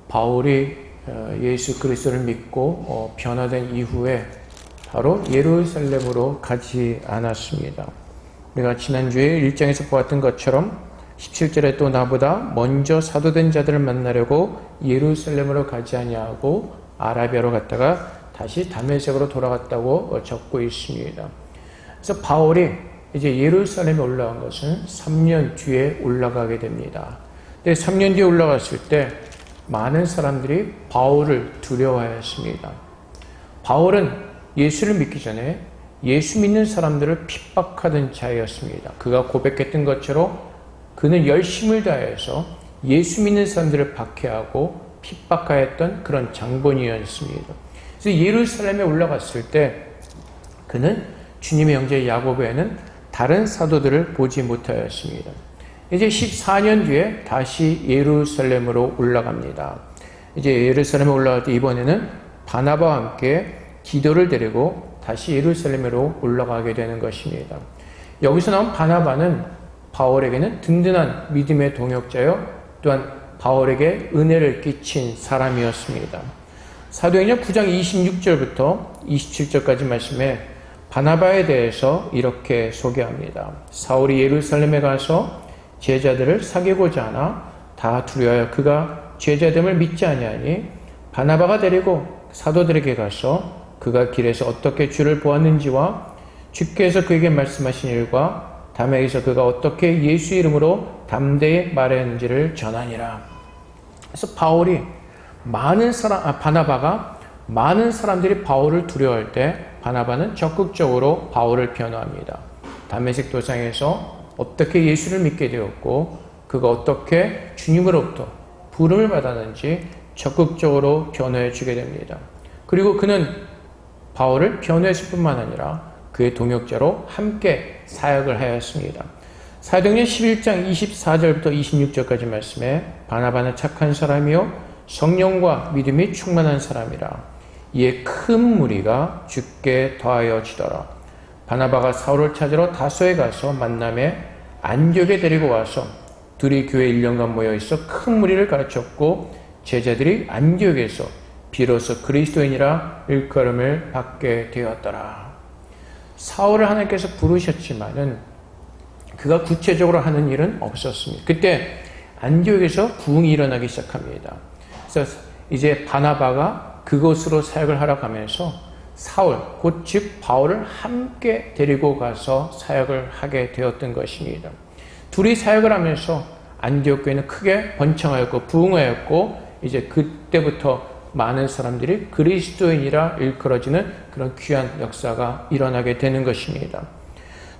바울이 예수 그리스도를 믿고 변화된 이후에 바로 예루살렘으로 가지 않았습니다. 우리가 지난주에 1장에서 보았던 것처럼 17절에 또 나보다 먼저 사도된 자들을 만나려고 예루살렘으로 가지 아니하고 아라비아로 갔다가 다시 다메섹으로 돌아갔다고 적고 있습니다. 그래서 바울이 이제 예루살렘에 올라간 것은 3년 뒤에 올라가게 됩니다. 근데 3년 뒤에 올라갔을 때 많은 사람들이 바울을 두려워하였습니다. 바울은 예수를 믿기 전에 예수 믿는 사람들을 핍박하던 자였습니다. 그가 고백했던 것처럼 그는 열심을 다해서 예수 믿는 사람들을 박해하고 핍박하였던 그런 장본이었습니다. 그래서 예루살렘에 올라갔을 때 그는 주님의 형제 야고보에는 다른 사도들을 보지 못하였습니다. 이제 14년 뒤에 다시 예루살렘으로 올라갑니다. 이제 예루살렘에 올라갈 때 이번에는 바나바와 함께 디도를 데리고 다시 예루살렘으로 올라가게 되는 것입니다. 여기서 나온 바나바는 바울에게는 든든한 믿음의 동역자요, 또한 바울에게 은혜를 끼친 사람이었습니다. 사도행전 9장 26절부터 27절까지 말씀에 바나바에 대해서 이렇게 소개합니다. 사울이 예루살렘에 가서 제자들을 사귀고자 하나 다 두려워하여 그가 제자됨을 믿지 아니하니 바나바가 데리고 사도들에게 가서 그가 길에서 어떻게 주를 보았는지와 주께서 그에게 말씀하신 일과 다메섹에서 그가 어떻게 예수 이름으로 담대히 말했는지를 전하니라. 그래서 바나바가 많은 사람들이 바울을 두려워할 때 바나바는 적극적으로 바울을 변호합니다. 다메섹 도상에서 어떻게 예수를 믿게 되었고 그가 어떻게 주님으로부터 부름을 받았는지 적극적으로 변호해 주게 됩니다. 그리고 그는 바울을 변호했을 뿐만 아니라 그의 동역자로 함께 사역을 하였습니다. 사도행전 11장 24절부터 26절까지 말씀에 바나바는 착한 사람이요 성령과 믿음이 충만한 사람이라 이에 큰 무리가 주께 더하여지더라. 바나바가 사울을 찾으러 다소에 가서 만남에 안디옥에 데리고 와서 둘이 교회 1년간 모여있어 큰 무리를 가르쳤고 제자들이 안디옥에서 비로소 그리스도인이라 일컬음을 받게 되었더라. 사울을 하나님께서 부르셨지만은 그가 구체적으로 하는 일은 없었습니다. 그때 안디옥에서 부흥이 일어나기 시작합니다. 그래서 이제 바나바가 그곳으로 사역을 하러 가면서 사울, 곧 즉 바울을 함께 데리고 가서 사역을 하게 되었던 것입니다. 둘이 사역을 하면서 안디옥 교회는 크게 번창하였고 부흥하였고 이제 그때부터 많은 사람들이 그리스도인이라 일컬어지는 그런 귀한 역사가 일어나게 되는 것입니다.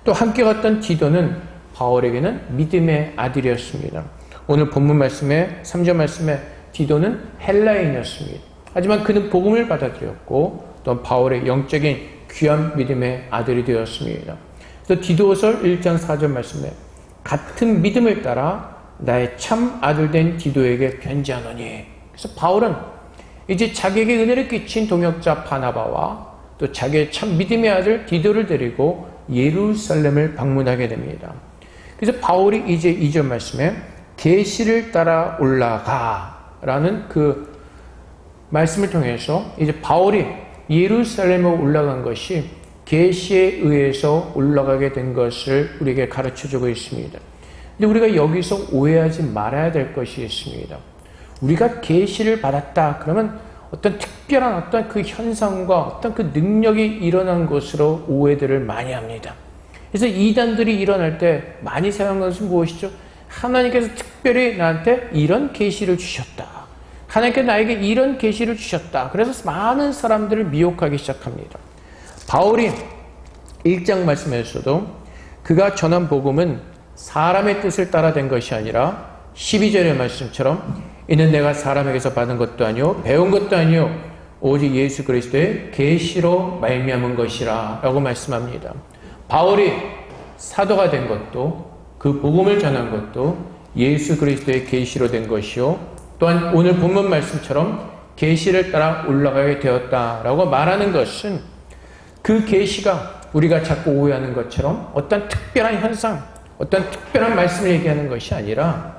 또 함께 갔던 디도는 바울에게는 믿음의 아들이었습니다. 오늘 본문 말씀에 3절 말씀에 디도는 헬라인이었습니다. 하지만 그는 복음을 받아들였고 또 바울의 영적인 귀한 믿음의 아들이 되었습니다. 그래서 디도서 1장 4절 말씀에 같은 믿음을 따라 나의 참 아들 된 디도에게 편지하노니. 그래서 바울은 이제 자기에게 은혜를 끼친 동역자 바나바와 또 자기의 참 믿음의 아들 디도를 데리고 예루살렘을 방문하게 됩니다. 그래서 바울이 이제 2절 말씀에 계시를 따라 올라가라는 그 말씀을 통해서 이제 바울이 예루살렘으로 올라간 것이 계시에 의해서 올라가게 된 것을 우리에게 가르쳐주고 있습니다. 근데 우리가 여기서 오해하지 말아야 될 것이 있습니다. 우리가 계시를 받았다 그러면 어떤 특별한 어떤 그 현상과 어떤 그 능력이 일어난 것으로 오해들을 많이 합니다. 그래서 이단들이 일어날 때 많이 생각하는 것은 무엇이죠? 하나님께서 특별히 나한테 이런 계시를 주셨다. 하나님께서 나에게 이런 계시를 주셨다. 그래서 많은 사람들을 미혹하기 시작합니다. 바울이 1장 말씀에서도 그가 전한 복음은 사람의 뜻을 따라 된 것이 아니라 12절의 말씀처럼 이는 내가 사람에게서 받은 것도 아니요 배운 것도 아니요 오직 예수 그리스도의 계시로 말미암은 것이라 라고 말씀합니다. 바울이 사도가 된 것도 그 복음을 전한 것도 예수 그리스도의 계시로 된 것이요 또한 오늘 본문 말씀처럼 계시를 따라 올라가게 되었다라고 말하는 것은 그 계시가 우리가 자꾸 오해하는 것처럼 어떤 특별한 현상, 어떤 특별한 말씀을 얘기하는 것이 아니라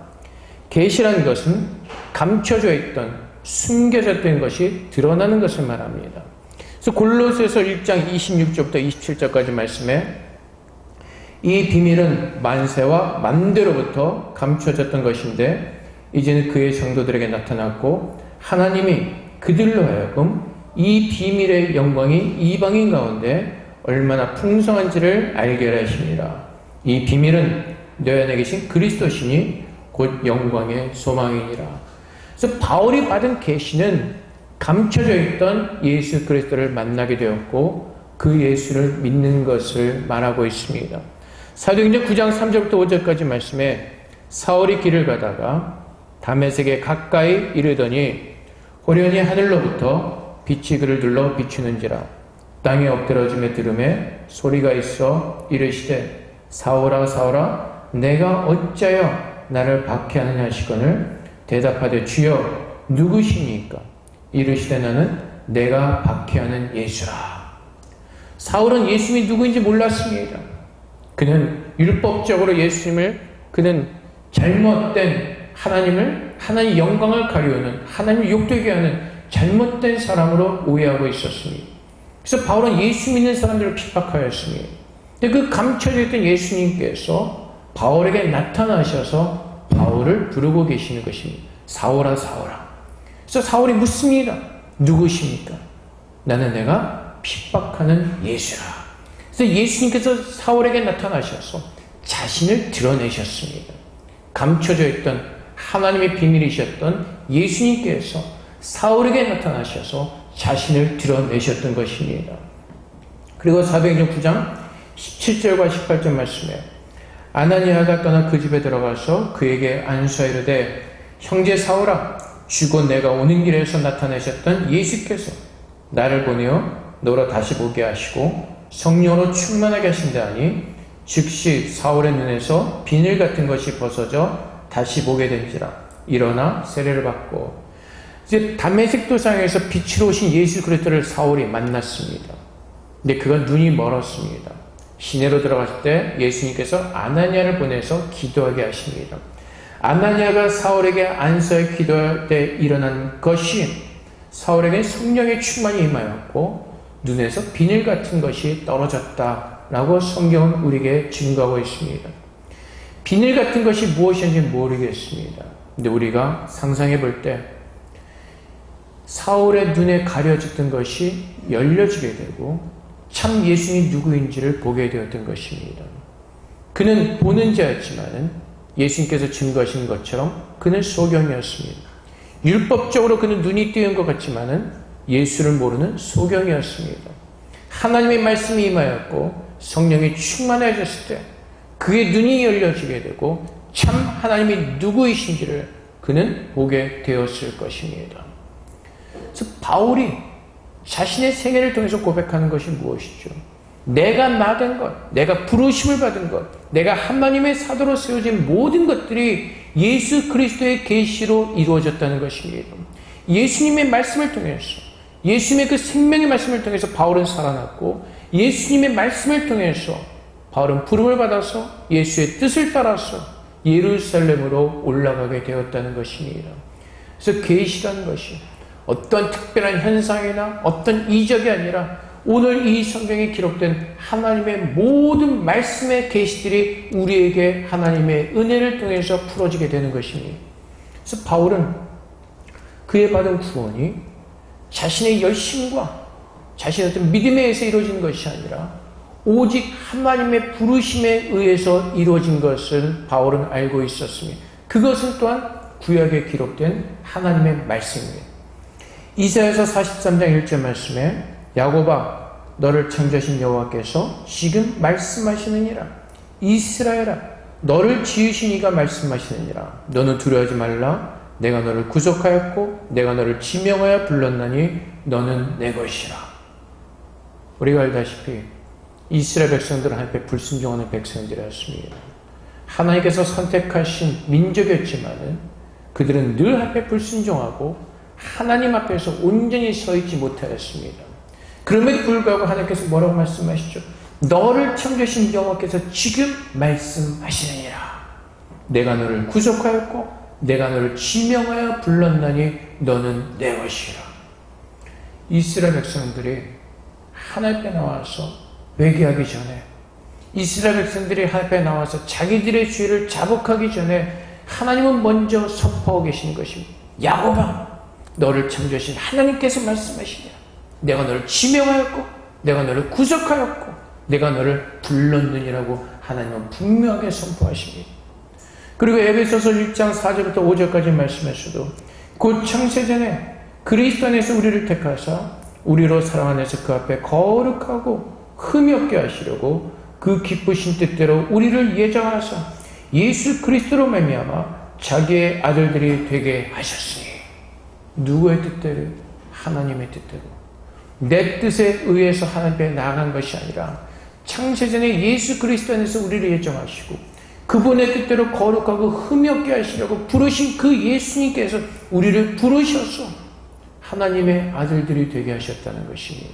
계시라는 것은 감춰져 있던 숨겨졌던 것이 드러나는 것을 말합니다. 그래서 골로새서 1장 26절부터 27절까지 말씀에 이 비밀은 만세와 만대로부터 감춰졌던 것인데 이제는 그의 성도들에게 나타났고 하나님이 그들로 하여금 이 비밀의 영광이 이방인 가운데 얼마나 풍성한지를 알게 하십니다. 이 비밀은 너희 안에 계신 그리스도시니 곧 영광의 소망이니라. 그래서 바울이 받은 계시는 감춰져 있던 예수 그리스도를 만나게 되었고 그 예수를 믿는 것을 말하고 있습니다. 사도행전 9장 3절부터 5절까지 말씀에 사울이 길을 가다가 다메섹에 가까이 이르더니 호련히 하늘로부터 빛이 그를 둘러 비추는지라. 땅에 엎드러짐에 들음에 소리가 있어 이르시되 사울아 사울아 내가 어찌하여 나를 박해하느냐 하시거늘 대답하되 주여 누구시니까? 이르시되 나는 내가 박해하는 예수라. 사울은 예수님이 누구인지 몰랐습니다. 그는 율법적으로 예수님을 그는 잘못된 하나님 영광을 가리우는 하나님을 욕되게 하는 잘못된 사람으로 오해하고 있었습니다. 그래서 바울은 예수 믿는 사람들을 핍박하였습니다. 근데 그 감춰져 있던 예수님께서 바울에게 나타나셔서 바울을 부르고 계시는 것입니다. 사울아 사울아. 그래서 사울이 묻습니다. 누구십니까? 나는 내가 핍박하는 예수라. 그래서 예수님께서 사울에게 나타나셔서 자신을 드러내셨습니다. 감춰져 있던 하나님의 비밀이셨던 예수님께서 사울에게 나타나셔서 자신을 드러내셨던 것입니다. 그리고 사도행전 9장 17절과 18절 말씀에 아나니아가 떠나 그 집에 들어가서 그에게 안수하여 이르되 형제 사울아 주고 내가 오는 길에서 나타내셨던 예수께서 나를 보내어 너로 다시 보게 하시고 성령으로 충만하게 하신다 하니 즉시 사울의 눈에서 비늘 같은 것이 벗어져 다시 보게 된지라. 일어나 세례를 받고 이제 다메섹 도상에서 빛으로 오신 예수 그리스도를 사울이 만났습니다. 근데 그가 눈이 멀었습니다. 시내로 들어갔을 때 예수님께서 아나니아를 보내서 기도하게 하십니다. 아나니아가 사울에게 안수하여 기도할 때 일어난 것이 사울에게 성령의 충만이 임하였고 눈에서 비늘 같은 것이 떨어졌다라고 성경은 우리에게 증거하고 있습니다. 비늘 같은 것이 무엇인지 모르겠습니다. 근데 우리가 상상해 볼 때 사울의 눈에 가려졌던 것이 열려지게 되고 참 예수님이 누구인지를 보게 되었던 것입니다. 그는 보는 자였지만 예수님께서 증거하신 것처럼 그는 소경이었습니다. 율법적으로 그는 눈이 띄은 것 같지만 예수를 모르는 소경이었습니다. 하나님의 말씀이 임하였고 성령이 충만해졌을 때 그의 눈이 열려지게 되고 참 하나님이 누구이신지를 그는 보게 되었을 것입니다. 그래서 바울이 자신의 생애를 통해서 고백하는 것이 무엇이죠? 내가 나된 것, 내가 부르심을 받은 것, 내가 하나님의 사도로 세워진 모든 것들이 예수 그리스도의 계시로 이루어졌다는 것입니다. 예수님의 말씀을 통해서, 예수님의 그 생명의 말씀을 통해서 바울은 살아났고 예수님의 말씀을 통해서 바울은 부름을 받아서 예수의 뜻을 따라서 예루살렘으로 올라가게 되었다는 것입니다. 그래서 계시라는 것이 어떤 특별한 현상이나 어떤 이적이 아니라 오늘 이 성경에 기록된 하나님의 모든 말씀의 계시들이 우리에게 하나님의 은혜를 통해서 풀어지게 되는 것입니다. 그래서 바울은 그의 받은 구원이 자신의 열심과 자신의 어떤 믿음에 의해서 이루어진 것이 아니라 오직 하나님의 부르심에 의해서 이루어진 것을 바울은 알고 있었습니다. 그것은 또한 구약에 기록된 하나님의 말씀입니다. 이사야서 43장 1절 말씀에 야곱아 너를 창조하신 여호와께서 지금 말씀하시느니라. 이스라엘아 너를 지으신 이가 말씀하시느니라. 너는 두려워하지 말라. 내가 너를 구속하였고 내가 너를 지명하여 불렀나니 너는 내 것이라. 우리가 알다시피 이스라엘 백성들은 하나님 앞에 불순종하는 백성들이었습니다. 하나님께서 선택하신 민족이었지만 그들은 늘 앞에 불순종하고 하나님 앞에서 온전히 서 있지 못하였습니다. 그럼에도 불구하고 하나님께서 뭐라고 말씀하시죠? 너를 창조하신 여호와께서 지금 말씀하시느니라. 내가 너를 구속하였고 내가 너를 지명하여 불렀나니 너는 내 것이라. 이스라엘 백성들이 하나님 앞에 나와서 회개하기 전에, 이스라엘 백성들이 하나님 앞에 나와서 자기들의 죄를 자복하기 전에 하나님은 먼저 선포하고 계시는 것입니다. 야곱아, 너를 창조하신 하나님께서 말씀하시냐. 내가 너를 지명하였고 내가 너를 구속하였고 내가 너를 불렀느니라고 하나님은 분명하게 선포하십니다. 그리고 에베소서 1장 4절부터 5절까지 말씀하셔도 곧 창세전에 그리스도 안에서 우리를 택하사 우리로 사랑 안에서 그 앞에 거룩하고 흠이 없게 하시려고 그 기쁘신 뜻대로 우리를 예정하사 예수 그리스도로 말미암아 자기의 아들들이 되게 하셨으니. 누구의 뜻대로? 하나님의 뜻대로. 내 뜻에 의해서 하나님 앞에 나아간 것이 아니라 창세전에 예수 그리스도 안에서 우리를 예정하시고 그분의 뜻대로 거룩하고 흠이 없게 하시려고 부르신 그 예수님께서 우리를 부르셔서 하나님의 아들들이 되게 하셨다는 것입니다.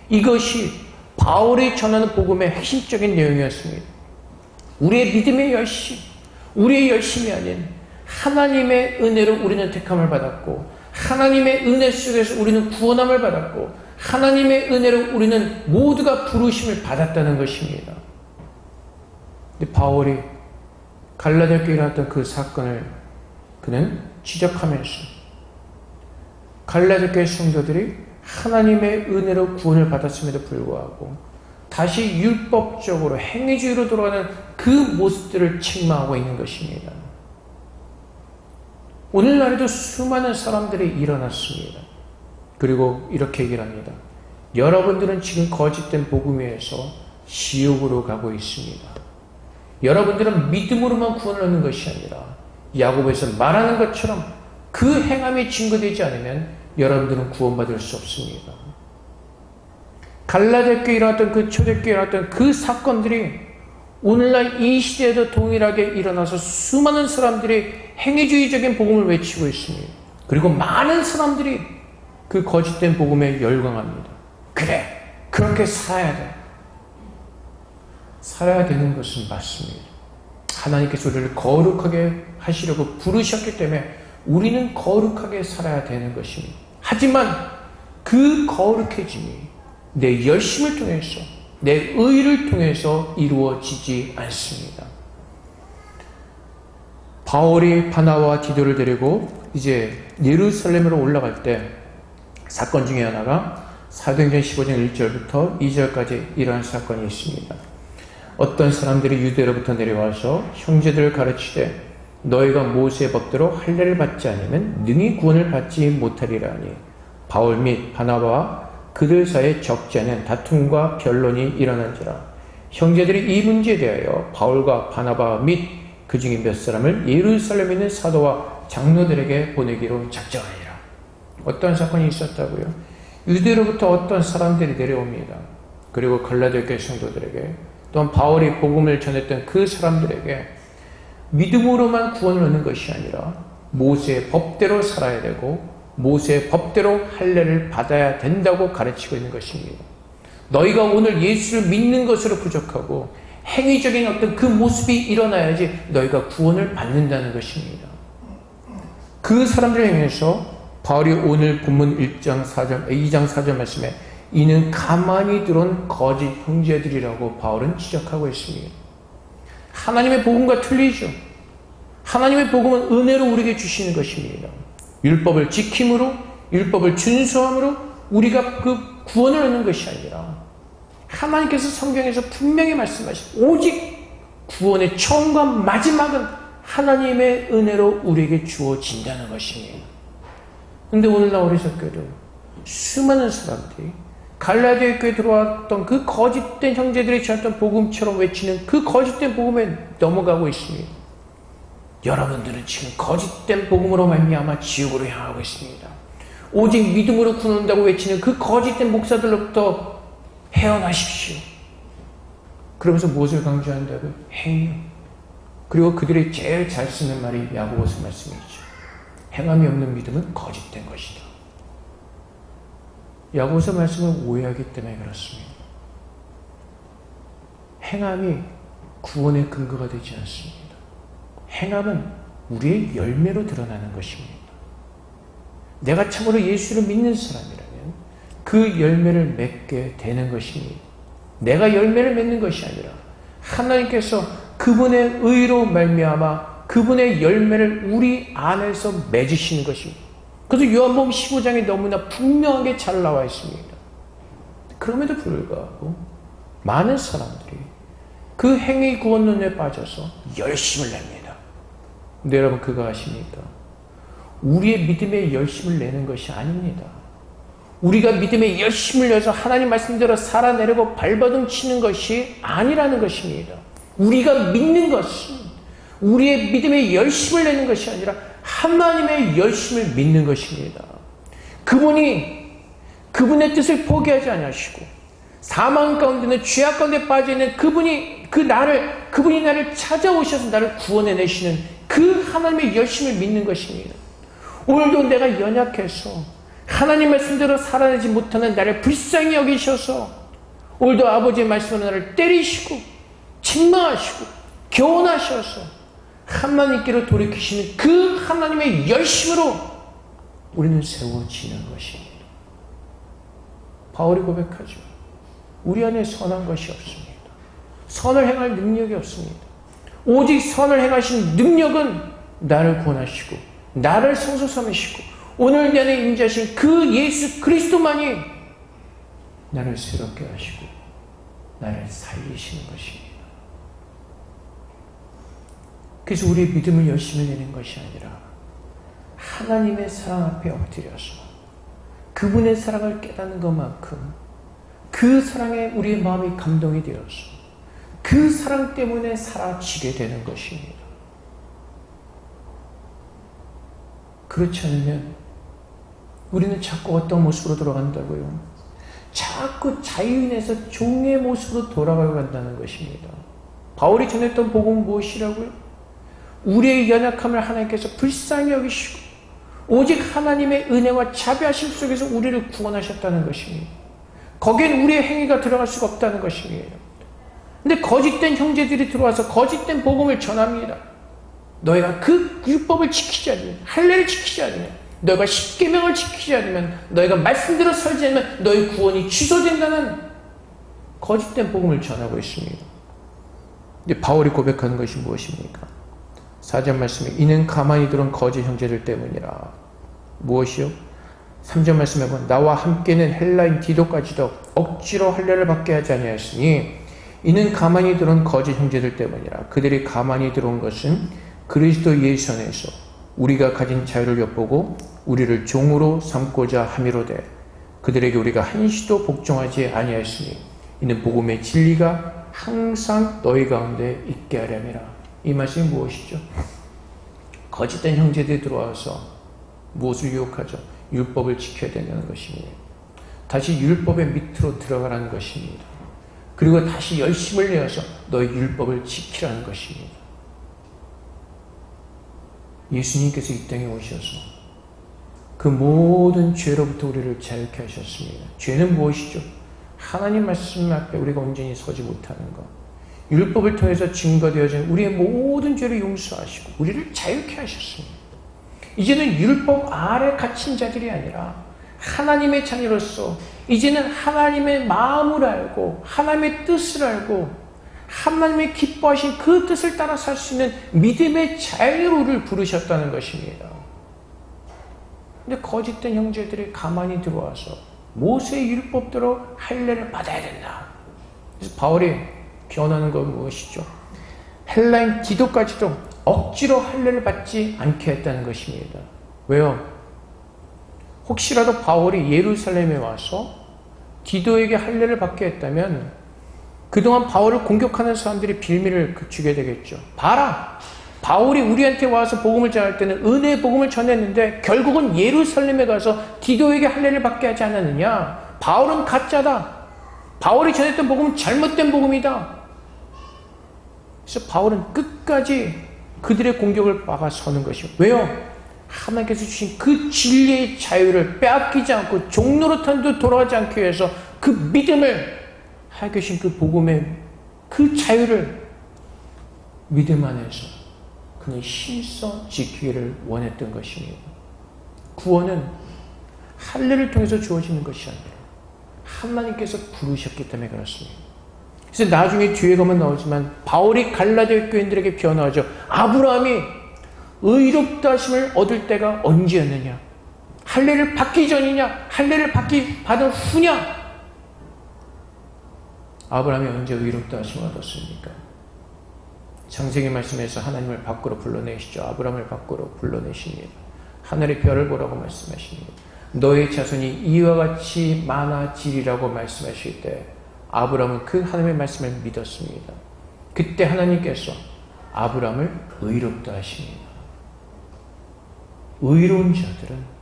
이것이 바울이 전하는 복음의 핵심적인 내용이었습니다. 우리의 믿음의 열심, 우리의 열심이 아닌 하나님의 은혜로 우리는 택함을 받았고 하나님의 은혜 속에서 우리는 구원함을 받았고 하나님의 은혜로 우리는 모두가 부르심을 받았다는 것입니다. 근데 바울이 갈라디아 교회에 일어났던 그 사건을 그는 지적하면서 갈라디아 교회 성도들이 하나님의 은혜로 구원을 받았음에도 불구하고 다시 율법적으로 행위주의로 돌아가는 그 모습들을 책망하고 있는 것입니다. 오늘날에도 수많은 사람들이 일어났습니다. 그리고 이렇게 얘기를 합니다. 여러분들은 지금 거짓된 복음 위에서 지옥으로 가고 있습니다. 여러분들은 믿음으로만 구원을 얻는 것이 아니라 야고보에서 말하는 것처럼 그 행함이 증거되지 않으면 여러분들은 구원받을 수 없습니다. 갈라디아 교회에 일어났던 그 초대교회에 일어났던 그 사건들이 오늘날 이 시대에도 동일하게 일어나서 수많은 사람들이 행위주의적인 복음을 외치고 있습니다. 그리고 많은 사람들이 그 거짓된 복음에 열광합니다. 그래, 그렇게 살아야 돼. 살아야 되는 것은 맞습니다. 하나님께서 우리를 거룩하게 하시려고 부르셨기 때문에 우리는 거룩하게 살아야 되는 것입니다. 하지만 그 거룩해짐이 내 열심을 통해서 내 의를 통해서 이루어지지 않습니다. 바울이 바나바와 디도를 데리고 이제 예루살렘으로 올라갈 때 사건 중에 하나가 사도행전 15장 1절부터 2절까지 일어난 사건이 있습니다. 어떤 사람들이 유대로부터 내려와서 형제들을 가르치되 너희가 모세의 법대로 할례를 받지 않으면 능히 구원을 받지 못하리라 하니 바울 및 바나바와 그들 사이에 적지 않은 다툼과 변론이 일어난지라. 형제들이 이 문제에 대하여 바울과 바나바 및 그 중에 몇 사람을 예루살렘에 있는 사도와 장로들에게 보내기로 작정하니라. 어떤 사건이 있었다고요? 유대로부터 어떤 사람들이 내려옵니다. 그리고 갈라디아 교회 성도들에게 또한 바울이 복음을 전했던 그 사람들에게 믿음으로만 구원을 얻는 것이 아니라 모세의 법대로 살아야 되고 모세의 법대로 할례를 받아야 된다고 가르치고 있는 것입니다. 너희가 오늘 예수를 믿는 것으로 부족하고 행위적인 어떤 그 모습이 일어나야지 너희가 구원을 받는다는 것입니다. 그 사람들을 향해서 바울이 오늘 본문 2장 4절 말씀에 이는 가만히 들어온 거짓 형제들이라고 바울은 지적하고 있습니다. 하나님의 복음과 틀리죠. 하나님의 복음은 은혜로 우리에게 주시는 것입니다. 율법을 지킴으로 율법을 준수함으로 우리가 그 구원을 얻는 것이 아니라 하나님께서 성경에서 분명히 말씀하신 오직 구원의 처음과 마지막은 하나님의 은혜로 우리에게 주어진다는 것입니다. 그런데 오늘날 어리석게도 수많은 사람들이 갈라디아 교회에 들어왔던 그 거짓된 형제들이 전했던 복음처럼 외치는 그 거짓된 복음에 넘어가고 있습니다. 여러분들은 지금 거짓된 복음으로 말미암아 지옥으로 향하고 있습니다. 오직 믿음으로 구원한다고 외치는 그 거짓된 목사들로부터 헤어나십시오. 그러면서 무엇을 강조한다고요? 행위. 그리고 그들이 제일 잘 쓰는 말이 야고보서 말씀이죠. 행함이 없는 믿음은 거짓된 것이다. 야고보서 말씀을 오해하기 때문에 그렇습니다. 행함이 구원의 근거가 되지 않습니다. 행함은 우리의 열매로 드러나는 것입니다. 내가 참으로 예수를 믿는 사람이라면 그 열매를 맺게 되는 것입니다. 내가 열매를 맺는 것이 아니라 하나님께서 그분의 의로 말미암아 그분의 열매를 우리 안에서 맺으시는 것입니다. 그래서 요한복음 15장에 너무나 분명하게 잘 나와 있습니다. 그럼에도 불구하고 많은 사람들이 그 행위 구원론에 빠져서 열심을 냅니다. 근데 여러분 그거 아십니까? 우리의 믿음에 열심을 내는 것이 아닙니다. 우리가 믿음에 열심을 내서 하나님 말씀대로 살아내려고 발버둥 치는 것이 아니라는 것입니다. 우리가 믿는 것은 우리의 믿음에 열심을 내는 것이 아니라 하나님의 열심을 믿는 것입니다. 그분이 그분의 뜻을 포기하지 아니하시고 사망 가운데는 죄악 가운데 빠져있는 그분이 나를 찾아오셔서 나를 구원해내시는 그 하나님의 열심을 믿는 것입니다. 오늘도 내가 연약해서 하나님 말씀대로 살아내지 못하는 나를 불쌍히 여기셔서 오늘도 아버지의 말씀으로 나를 때리시고 책망하시고 교훈하셔서 하나님께로 돌이키시는 그 하나님의 열심으로 우리는 세워지는 것입니다. 바울이 고백하죠. 우리 안에 선한 것이 없습니다. 선을 행할 능력이 없습니다. 오직 선을 행하신 능력은 나를 구원하시고 나를 성소 삼으시고 오늘 내 안에 임재하신 그 예수 그리스도만이 나를 새롭게 하시고 나를 살리시는 것입니다. 그래서 우리의 믿음을 열심히 내는 것이 아니라 하나님의 사랑 앞에 엎드려서 그분의 사랑을 깨닫는 것만큼 그 사랑에 우리의 마음이 감동이 되어서 그 사랑 때문에 사라지게 되는 것입니다. 그렇지 않으면 우리는 자꾸 어떤 모습으로 돌아간다고요? 자꾸 자유인에서 종의 모습으로 돌아가고 간다는 것입니다. 바울이 전했던 복음은 무엇이라고요? 우리의 연약함을 하나님께서 불쌍히 여기시고 오직 하나님의 은혜와 자비하심 속에서 우리를 구원하셨다는 것입니다. 거기엔 우리의 행위가 들어갈 수가 없다는 것입니다. 근데 거짓된 형제들이 들어와서 거짓된 복음을 전합니다. 너희가 그 율법을 지키지 않으면, 할례를 지키지 않으면, 너희가 십계명을 지키지 않으면, 너희가 말씀대로 살지 않으면 너희 구원이 취소된다는 거짓된 복음을 전하고 있습니다. 근데 바울이 고백하는 것이 무엇입니까? 4절 말씀에 이는 가만히 들은 거짓 형제들 때문이라. 무엇이요? 3절 말씀에 보면 나와 함께는 헬라인 디도까지도 억지로 할례를 받게 하지 아니하였으니 이는 가만히 들은 거짓 형제들 때문이라. 그들이 가만히 들어온 것은 그리스도 예수 안에서 우리가 가진 자유를 엿보고 우리를 종으로 삼고자 함이로되 그들에게 우리가 한시도 복종하지 아니하였으니 이는 복음의 진리가 항상 너희 가운데 있게 하려니라. 이 말씀이 무엇이죠? 거짓된 형제들이 들어와서 무엇을 유혹하죠? 율법을 지켜야 된다는 것입니다. 다시 율법의 밑으로 들어가라는 것입니다. 그리고 다시 열심을 내어서 너희 율법을 지키라는 것입니다. 예수님께서 이 땅에 오셔서 그 모든 죄로부터 우리를 자유케 하셨습니다. 죄는 무엇이죠? 하나님 말씀 앞에 우리가 온전히 서지 못하는 것. 율법을 통해서 증거되어진 우리의 모든 죄를 용서하시고 우리를 자유케 하셨습니다. 이제는 율법 아래 갇힌 자들이 아니라 하나님의 자녀로서 이제는 하나님의 마음을 알고 하나님의 뜻을 알고 하나님의 기뻐하신 그 뜻을 따라 살 수 있는 믿음의 자유를 부르셨다는 것입니다. 근데 거짓된 형제들이 가만히 들어와서 모세의 율법대로 할례를 받아야 된다. 그래서 바울이 변하는 건 무엇이죠? 헬라인 디도까지도 억지로 할례를 받지 않게 했다는 것입니다. 왜요? 혹시라도 바울이 예루살렘에 와서 디도에게 할례를 받게 했다면 그동안 바울을 공격하는 사람들이 빌미를 주게 되겠죠. 봐라! 바울이 우리한테 와서 복음을 전할 때는 은혜의 복음을 전했는데 결국은 예루살렘에 가서 디도에게 할례를 받게 하지 않았느냐? 바울은 가짜다. 바울이 전했던 복음은 잘못된 복음이다. 그래서 바울은 끝까지 그들의 공격을 막아서는 것이요. 왜요? 하나님께서 주신 그 진리의 자유를 빼앗기지 않고 종노릇한도 돌아가지 않기 위해서 그 믿음을 하나님 계신 그 복음의 그 자유를 믿음 안에서 그는 힘써 지키기를 원했던 것입니다. 구원은 할례를 통해서 주어지는 것이 아니라 하나님께서 부르셨기 때문에 그렇습니다. 그래서 나중에 뒤에 가면 나오지만 바울이 갈라디아 교인들에게 변호하죠. 아브라함이 의롭다 하심을 얻을 때가 언제였느냐? 할례를 받기 전이냐? 할례를 받은 후냐? 아브라함이 언제 의롭다 하심을 얻었습니까? 창세기 말씀에서 하나님을 밖으로 불러내시죠. 아브라함을 밖으로 불러내십니다. 하늘의 별을 보라고 말씀하십니다. 너의 자손이 이와 같이 많아지리라고 말씀하실 때 아브라함은 그 하나님의 말씀을 믿었습니다. 그때 하나님께서 아브라함을 의롭다 하십니다. 의로운 자들은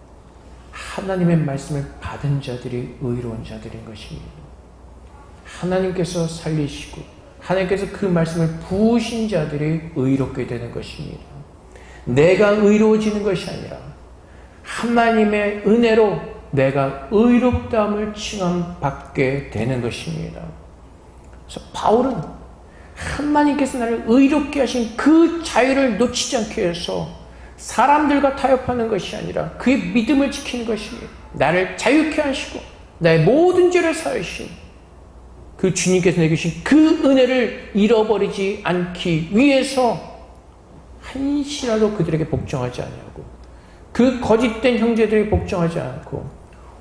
하나님의 말씀을 받은 자들이 의로운 자들인 것입니다. 하나님께서 살리시고 하나님께서 그 말씀을 부으신 자들이 의롭게 되는 것입니다. 내가 의로워지는 것이 아니라 하나님의 은혜로 내가 의롭다함을 칭함받게 되는 것입니다. 그래서 바울은 하나님께서 나를 의롭게 하신 그 자유를 놓치지 않기 위해서 사람들과 타협하는 것이 아니라 그의 믿음을 지키는 것입니다. 나를 자유케 하시고 나의 모든 죄를 사하신 그 주님께서 내게 주신 그 은혜를 잃어버리지 않기 위해서 한시라도 그들에게 복종하지 아니하고 그 거짓된 형제들에게 복종하지 않고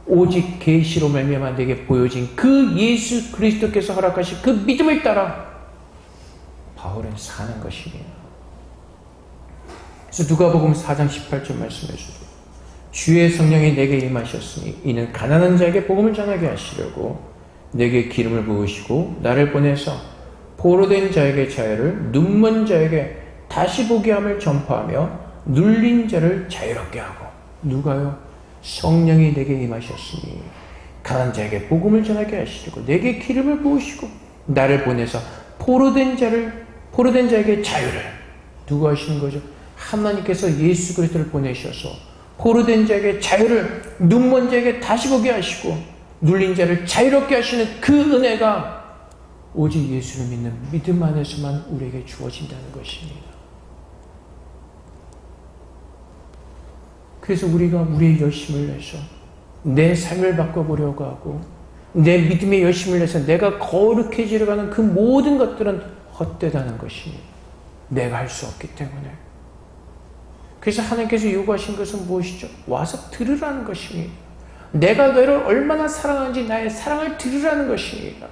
오직 계시로 말미암아 내게 보여진 그 예수 그리스도께서 허락하신 그 믿음을 따라 바울은 사는 것입니다. 그래서 누가복음 4장 18절 말씀해주고 주의 성령이 내게 임하셨으니 이는 가난한 자에게 복음을 전하게 하시려고 내게 기름을 부으시고 나를 보내서 포로된 자에게 자유를 눈먼 자에게 다시 보게 함을 전파하며 눌린 자를 자유롭게 하고 누가요? 성령이 내게 임하셨으니 가난한 자에게 복음을 전하게 하시려고 내게 기름을 부으시고 나를 보내서 포로된 자에게 자유를 누가 하시는 거죠? 하나님께서 예수 그리스도를 보내셔서 포로된 자에게 자유를 눈먼 자에게 다시 보게 하시고 눌린 자를 자유롭게 하시는 그 은혜가 오직 예수를 믿는 믿음 안에서만 우리에게 주어진다는 것입니다. 그래서 우리가 우리의 열심을 내서 내 삶을 바꿔보려고 하고 내 믿음의 열심을 내서 내가 거룩해지려 가는 그 모든 것들은 헛되다는 것입니다. 내가 할 수 없기 때문에. 그래서 하나님께서 요구하신 것은 무엇이죠? 와서 들으라는 것입니다. 내가 너를 얼마나 사랑하는지 나의 사랑을 들으라는 것입니다.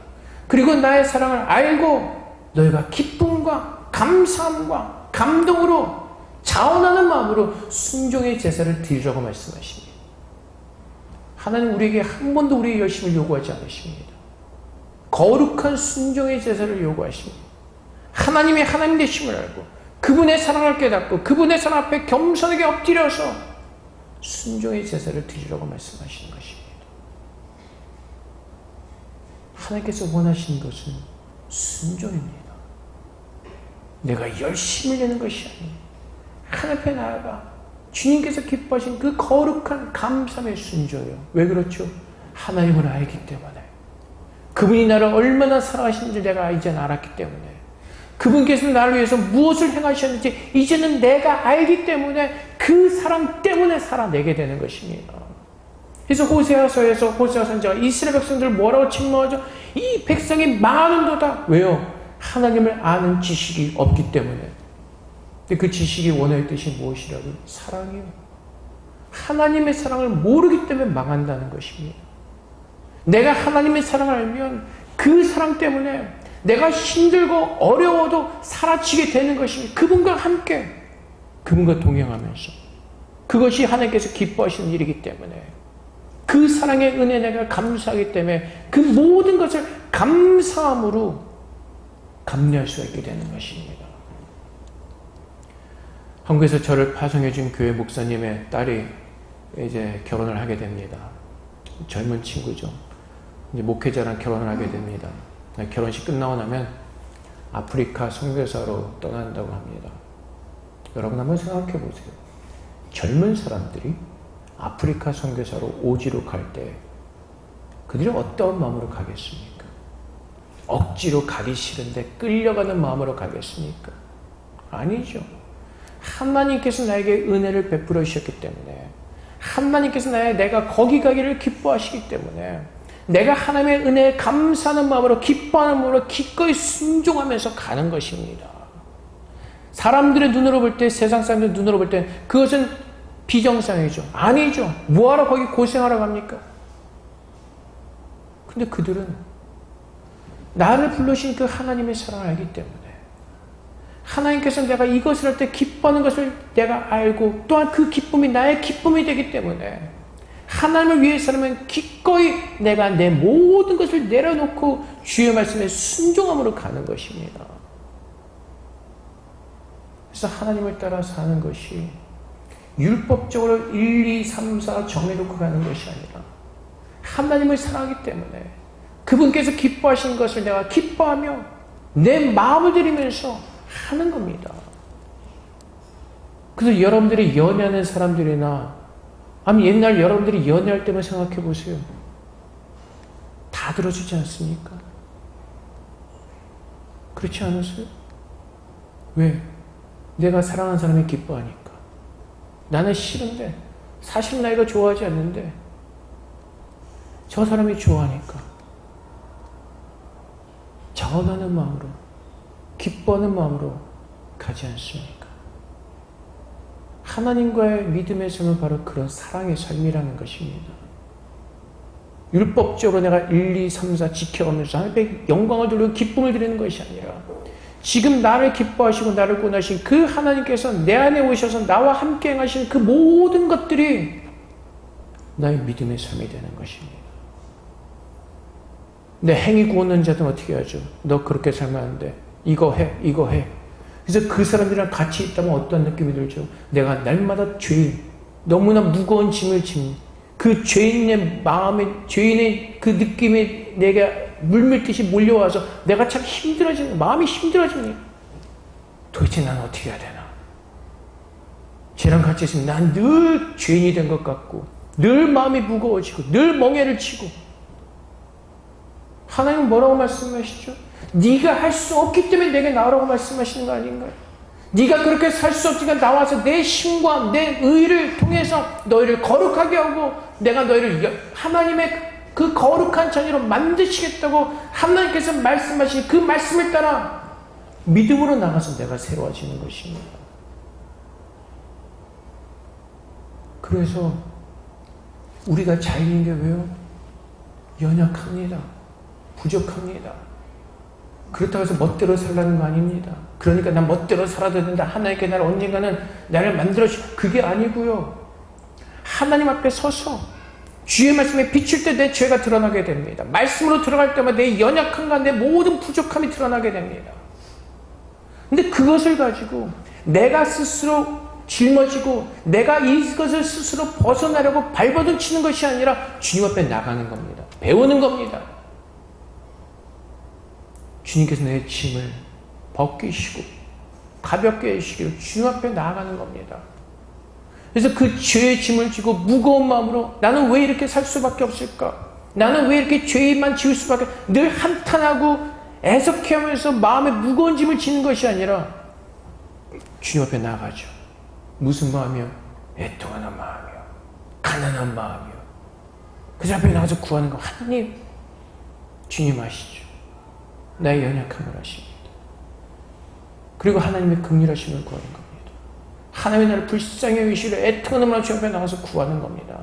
그리고 나의 사랑을 알고 너희가 기쁨과 감사함과 감동으로 자원하는 마음으로 순종의 제사를 드리라고 말씀하십니다. 하나님 우리에게 한 번도 우리의 열심을 요구하지 않으십니다. 거룩한 순종의 제사를 요구하십니다. 하나님의 하나님 되심을 알고 그분의 사랑을 깨닫고 그분의 사랑 앞에 겸손하게 엎드려서 순종의 제사를 드리라고 말씀하시는 것입니다. 하나님께서 원하시는 것은 순종입니다. 내가 열심을 내는 것이 아니에요. 하나님 앞에 나아가 주님께서 기뻐하신 그 거룩한 감사의 순종이요. 왜 그렇죠? 하나님을 알기 때문에 그분이 나를 얼마나 사랑하시는지 내가 이제는 알았기 때문에 그분께서 나를 위해서 무엇을 행하셨는지 이제는 내가 알기 때문에 그 사랑 때문에 살아내게 되는 것입니다. 그래서 호세아서에서 호세아 선지자가 이스라엘 백성들을 뭐라고 책망하죠? 이 백성이 망하는도다. 왜요? 하나님을 아는 지식이 없기 때문에. 근데 그 지식이 원하의 뜻이 무엇이라고요? 사랑이요. 하나님의 사랑을 모르기 때문에 망한다는 것입니다. 내가 하나님의 사랑을 알면 그 사랑 때문에 내가 힘들고 어려워도 사라지게 되는 것입니다. 그분과 함께, 그분과 동행하면서. 그것이 하나님께서 기뻐하시는 일이기 때문에 그 사랑의 은혜에 내가 감사하기 때문에 그 모든 것을 감사함으로 감내할 수가 있게 되는 것입니다. 한국에서 저를 파송해준 교회 목사님의 딸이 이제 결혼을 하게 됩니다. 젊은 친구죠. 이제 목회자랑 결혼을 하게 됩니다. 결혼식 끝나고 나면 아프리카 선교사로 떠난다고 합니다. 여러분 한번 생각해 보세요. 젊은 사람들이 아프리카 선교사로 오지로 갈 때 그들이 어떤 마음으로 가겠습니까? 억지로 가기 싫은데 끌려가는 마음으로 가겠습니까? 아니죠. 하나님께서 나에게 은혜를 베풀어 주셨기 때문에, 하나님께서 내가 거기 가기를 기뻐하시기 때문에, 내가 하나님의 은혜에 감사하는 마음으로, 기뻐하는 마음으로 기꺼이 순종하면서 가는 것입니다. 사람들의 눈으로 볼 때, 세상 사람들의 눈으로 볼 때 그것은 비정상이죠. 아니죠. 뭐하러 거기 고생하러 갑니까? 근데 그들은 나를 불러신 그 하나님의 사랑을 알기 때문에, 하나님께서 내가 이것을 할 때 기뻐하는 것을 내가 알고, 또한 그 기쁨이 나의 기쁨이 되기 때문에 하나님을 위해 살면 기꺼이 내가 내 모든 것을 내려놓고 주의 말씀에 순종함으로 가는 것입니다. 그래서 하나님을 따라 사는 것이 율법적으로 1, 2, 3, 4 정해놓고 가는 것이 아니라, 하나님을 사랑하기 때문에 그분께서 기뻐하시는 것을 내가 기뻐하며 내 마음을 들이면서 하는 겁니다. 그래서 여러분들이 연애하는 사람들이나, 아니 옛날 여러분들이 연애할 때만 생각해 보세요. 다 들어주지 않습니까? 그렇지 않으세요? 왜? 내가 사랑하는 사람이 기뻐하니까. 나는 싫은데, 사실 나이가 좋아하지 않는데 저 사람이 좋아하니까 자원하는 마음으로, 기뻐하는 마음으로 가지 않습니까? 하나님과의 믿음의 삶은 바로 그런 사랑의 삶이라는 것입니다. 율법적으로 내가 1, 2, 3, 4 지켜가면서 하나님께 영광을 돌리고 기쁨을 드리는 것이 아니라, 지금 나를 기뻐하시고 나를 구원하신 그 하나님께서 내 안에 오셔서 나와 함께 행하시는 그 모든 것들이 나의 믿음의 삶이 되는 것입니다. 내 행위 구원하는 자들은 어떻게 하죠? 너 그렇게 살면 안 돼. 이거 해, 이거 해. 그래서 그 사람들이랑 같이 있다면 어떤 느낌이 들죠? 내가 날마다 죄인, 너무나 무거운 짐을 지는 그 죄인의 마음에, 죄인의 그 느낌이 내게 물밀듯이 몰려와서 내가 참 힘들어지는, 마음이 힘들어집니다. 도대체 난 어떻게 해야 되나? 쟤랑 같이 있으면 난 늘 죄인이 된 것 같고, 늘 마음이 무거워지고, 늘 멍해를 치고. 하나님은 뭐라고 말씀하시죠? 네가 할 수 없기 때문에 내게 나오라고 말씀하시는 거 아닌가요? 네가 그렇게 살 수 없으니까 나와서 내 힘과 내 의를 통해서 너희를 거룩하게 하고, 내가 너희를 하나님의 그 거룩한 자녀로 만드시겠다고 하나님께서 말씀하신 그 말씀을 따라 믿음으로 나가서 내가 새로워지는 것입니다. 그래서 우리가 자유인 게 왜요? 연약합니다. 부족합니다. 그렇다고 해서 멋대로 살라는 거 아닙니다. 그러니까 난 멋대로 살아도 된다. 하나님께 나를 언젠가는 나를 만들어주시고, 그게 아니고요. 하나님 앞에 서서 주의 말씀에 비출 때 내 죄가 드러나게 됩니다. 말씀으로 들어갈 때마다 내 연약함과 내 모든 부족함이 드러나게 됩니다. 근데 그것을 가지고 내가 스스로 짊어지고 내가 이것을 스스로 벗어나려고 발버둥 치는 것이 아니라 주님 앞에 나가는 겁니다. 배우는 겁니다. 주님께서 내 짐을 벗기시고 가볍게 해주시기를 주님 앞에 나아가는 겁니다. 그래서 그 죄의 짐을 지고 무거운 마음으로 나는 왜 이렇게 살 수밖에 없을까? 나는 왜 이렇게 죄만 지을 수밖에, 늘 한탄하고 애석해하면서 마음에 무거운 짐을 지는 것이 아니라 주님 앞에 나가죠. 무슨 마음이요? 애통하는 마음이요. 가난한 마음이요. 그 앞에 나가서 구하는 거. 하나님, 주님 아시죠? 나의 연약함을 아십니다. 그리고 하나님의 긍휼하심을 구하는 겁니다. 하나님의 나를 불쌍히 여기시려 애통하는 마음으로 주 앞에 나가서 구하는 겁니다.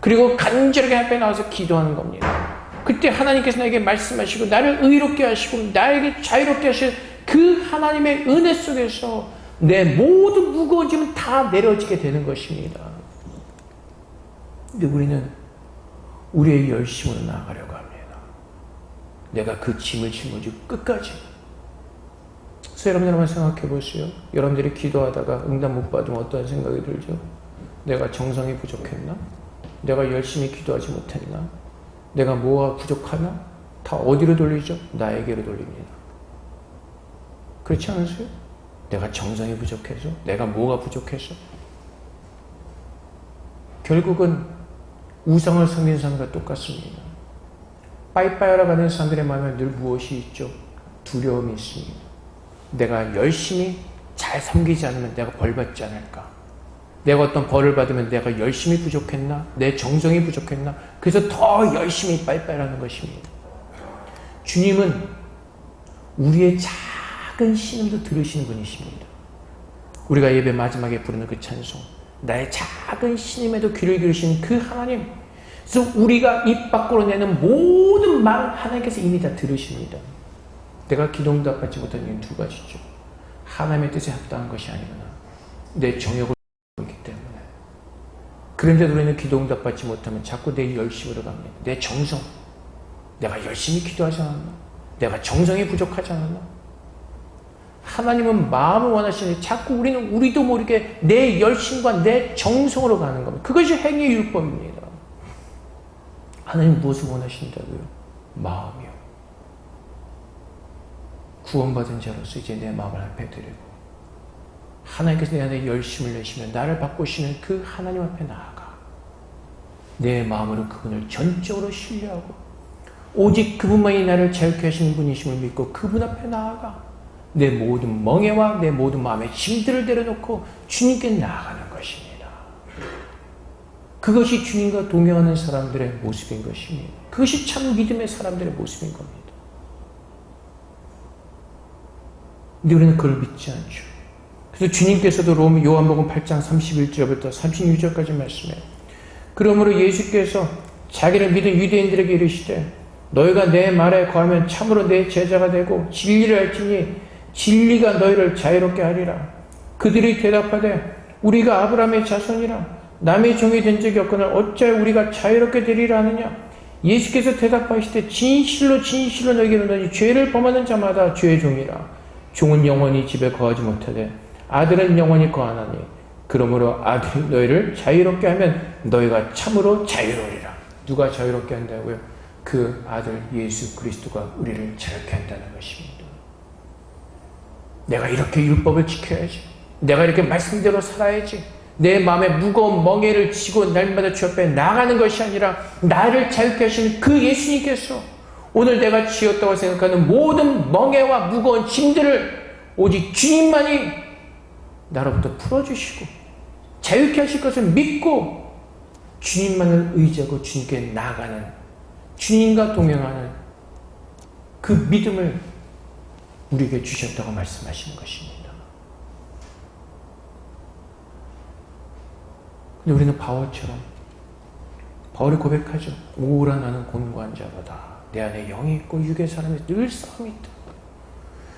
그리고 간절하게 앞에 나가서 기도하는 겁니다. 그때 하나님께서 나에게 말씀하시고 나를 의롭게 하시고 나에게 자유롭게 하실 그 하나님의 은혜 속에서 내 모든 무거운 짐은 다 내려지게 되는 것입니다. 근데 우리는 우리의 열심으로 나아가려고 합니다. 내가 그 짐을 짊어지고 끝까지. 그래서 여러분들 한번 생각해 보세요. 여러분들이 기도하다가 응답 못 받으면 어떤 생각이 들죠? 내가 정성이 부족했나? 내가 열심히 기도하지 못했나? 내가 뭐가 부족하나? 다 어디로 돌리죠? 나에게로 돌립니다. 그렇지 않으세요? 내가 정성이 부족해서? 내가 뭐가 부족해서? 결국은 우상을 섬기는 사람과 똑같습니다. 빠이빠이하러 가는 사람들의 마음에 늘 무엇이 있죠? 두려움이 있습니다. 내가 열심히 잘 섬기지 않으면 내가 벌 받지 않을까? 내가 어떤 벌을 받으면 내가 열심히 부족했나? 내 정성이 부족했나? 그래서 더 열심히 빨리빨리 하는 것입니다. 주님은 우리의 작은 신음도 들으시는 분이십니다. 우리가 예배 마지막에 부르는 그 찬송, 나의 작은 신음에도 귀를 기울이시는 그 하나님, 그래서 우리가 입 밖으로 내는 모든 말 하나님께서 이미 다 들으십니다. 내가 기도응답 받지 못한 이유는 두 가지죠. 하나님의 뜻에 합당한 것이 아니거나 내 정욕을 있기 때문에. 그런데도 우리는 기도응답 받지 못하면 자꾸 내 열심으로 갑니다. 내 정성, 내가 열심히 기도하지 않았나? 내가 정성이 부족하지 않았나? 하나님은 마음을 원하시는데 자꾸 우리는 우리도 모르게 내 열심과 내 정성으로 가는 겁니다. 그것이 행위의 율법입니다. 하나님 무엇을 원하신다고요? 마음이요. 구원받은 자로서 이제 내 마음을 앞에 드리고 하나님께서 내 안에 열심을 내시면 나를 바꾸시는 그 하나님 앞에 나아가 내 마음으로 그분을 전적으로 신뢰하고 오직 그분만이 나를 자유케 하시는 분이심을 믿고 그분 앞에 나아가 내 모든 멍에와 내 모든 마음의 짐들을 내려놓고 주님께 나아가는 것입니다. 그것이 주님과 동행하는 사람들의 모습인 것입니다. 그것이 참 믿음의 사람들의 모습인 겁니다. 근데 우리는 그걸 믿지 않죠. 그래서 주님께서도 요한복음 8장 31절부터 36절까지 말씀해요. 그러므로 예수께서 자기를 믿은 유대인들에게 이르시되 너희가 내 말에 거하면 참으로 내 제자가 되고 진리를 알지니 진리가 너희를 자유롭게 하리라. 그들이 대답하되 우리가 아브라함의 자손이라 남의 종이 된 적이 없거늘 어찌하여 우리가 자유롭게 되리라 하느냐. 예수께서 대답하시되 진실로 진실로 너희에게 이르노니 죄를 범하는 자마다 죄의 종이라. 종은 영원히 집에 거하지 못하되 아들은 영원히 거하나니 그러므로 아들이 너희를 자유롭게 하면 너희가 참으로 자유로우리라. 누가 자유롭게 한다고요? 그 아들 예수 그리스도가 우리를 자유롭게 한다는 것입니다. 내가 이렇게 율법을 지켜야지. 내가 이렇게 말씀대로 살아야지. 내 마음에 무거운 멍에를 지고 날마다 주 앞에 나가는 것이 아니라 나를 자유케 하시는 그 예수님께서 오늘 내가 지었다고 생각하는 모든 멍에와 무거운 짐들을 오직 주님만이 나로부터 풀어주시고 자유케 하실 것을 믿고 주님만을 의지하고 주님께 나아가는 주님과 동행하는 그 믿음을 우리에게 주셨다고 말씀하시는 것입니다. 근데 우리는 바울처럼 바울이 고백하죠. 오라 나는 곤고한 자로다. 내 안에 영이 있고 육의 사람이 늘 싸움이 있다.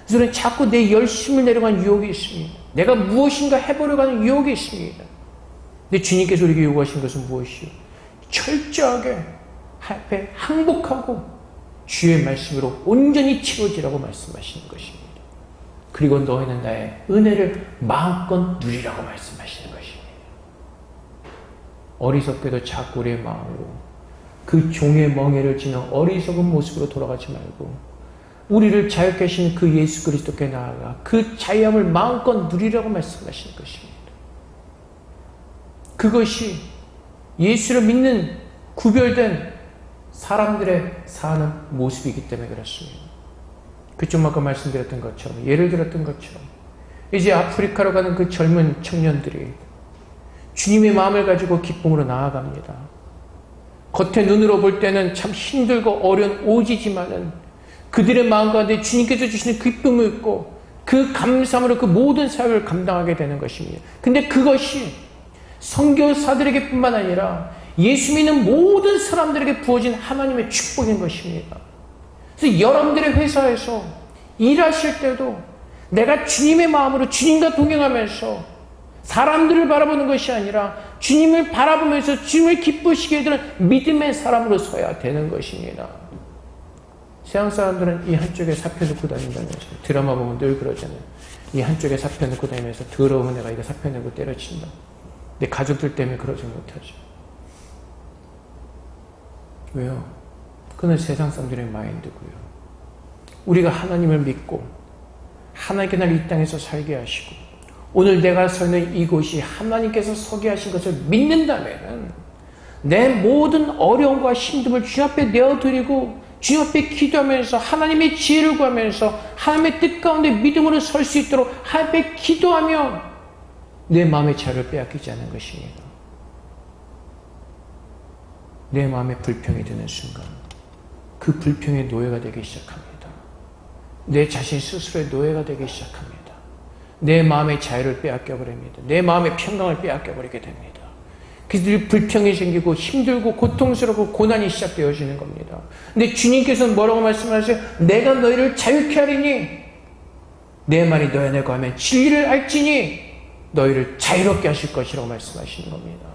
그래서 우리는 자꾸 내 열심을 내려가는 유혹이 있습니다. 내가 무엇인가 해보려고 하는 유혹이 있습니다. 근데 주님께서 우리에게 요구하신 것은 무엇이요? 철저하게 앞에 항복하고 주의 말씀으로 온전히 채워지라고 말씀하시는 것입니다. 그리고 너희는 나의 은혜를 마음껏 누리라고 말씀하시는 것입니다. 어리석게도 자꾸 우리의 마음으로 그 종의 멍에를 지는 어리석은 모습으로 돌아가지 말고 우리를 자유케 하시는 그 예수 그리스도께 나아가 그 자유함을 마음껏 누리라고 말씀하시는 것입니다. 그것이 예수를 믿는 구별된 사람들의 사는 모습이기 때문에 그렇습니다. 그좀 아까 말씀드렸던 것처럼 예를 들었던 것처럼 이제 아프리카로 가는 그 젊은 청년들이 주님의 마음을 가지고 기쁨으로 나아갑니다. 겉에 눈으로 볼 때는 참 힘들고 어려운 오지지만은 그들의 마음 가운데 주님께서 주시는 기쁨을 있고 그 감사함으로 그 모든 사역을 감당하게 되는 것입니다. 근데 그것이 선교사들에게 뿐만 아니라 예수 믿는 모든 사람들에게 부어진 하나님의 축복인 것입니다. 그래서 여러분들의 회사에서 일하실 때도 내가 주님의 마음으로 주님과 동행하면서 사람들을 바라보는 것이 아니라 주님을 바라보면서 주님을 기쁘시게 되는 믿음의 사람으로 서야 되는 것입니다. 세상 사람들은 이 한쪽에 사표 넣고 다닌다면서 드라마 보면 늘 그러잖아요. 이 한쪽에 사표 넣고 다니면서 더러우면 내가 이거 사표 넣고 때려친다. 내 가족들 때문에 그러지 못하죠. 왜요? 그건 세상 사람들의 마인드고요. 우리가 하나님을 믿고 하나님께 날 이 땅에서 살게 하시고 오늘 내가 서 있는 이곳이 하나님께서 서게 하신 것을 믿는다면 내 모든 어려움과 힘듦을 주 앞에 내어드리고 주님 앞에 기도하면서 하나님의 지혜를 구하면서 하나님의 뜻 가운데 믿음으로 설 수 있도록 하나님 앞에 기도하며 내 마음의 자유를 빼앗기지 않는 것입니다. 내 마음에 불평이 드는 순간 그 불평의 노예가 되기 시작합니다. 내 자신 스스로의 노예가 되기 시작합니다. 내 마음의 자유를 빼앗겨버립니다. 내 마음의 평강을 빼앗겨버리게 됩니다. 그래서 늘 불평이 생기고 힘들고 고통스럽고 고난이 시작되어지는 겁니다. 근데 주님께서는 뭐라고 말씀하세요? 내가 너희를 자유케 하리니 내 말이 너희 안에 거하면 진리를 알지니 너희를 자유롭게 하실 것이라고 말씀하시는 겁니다.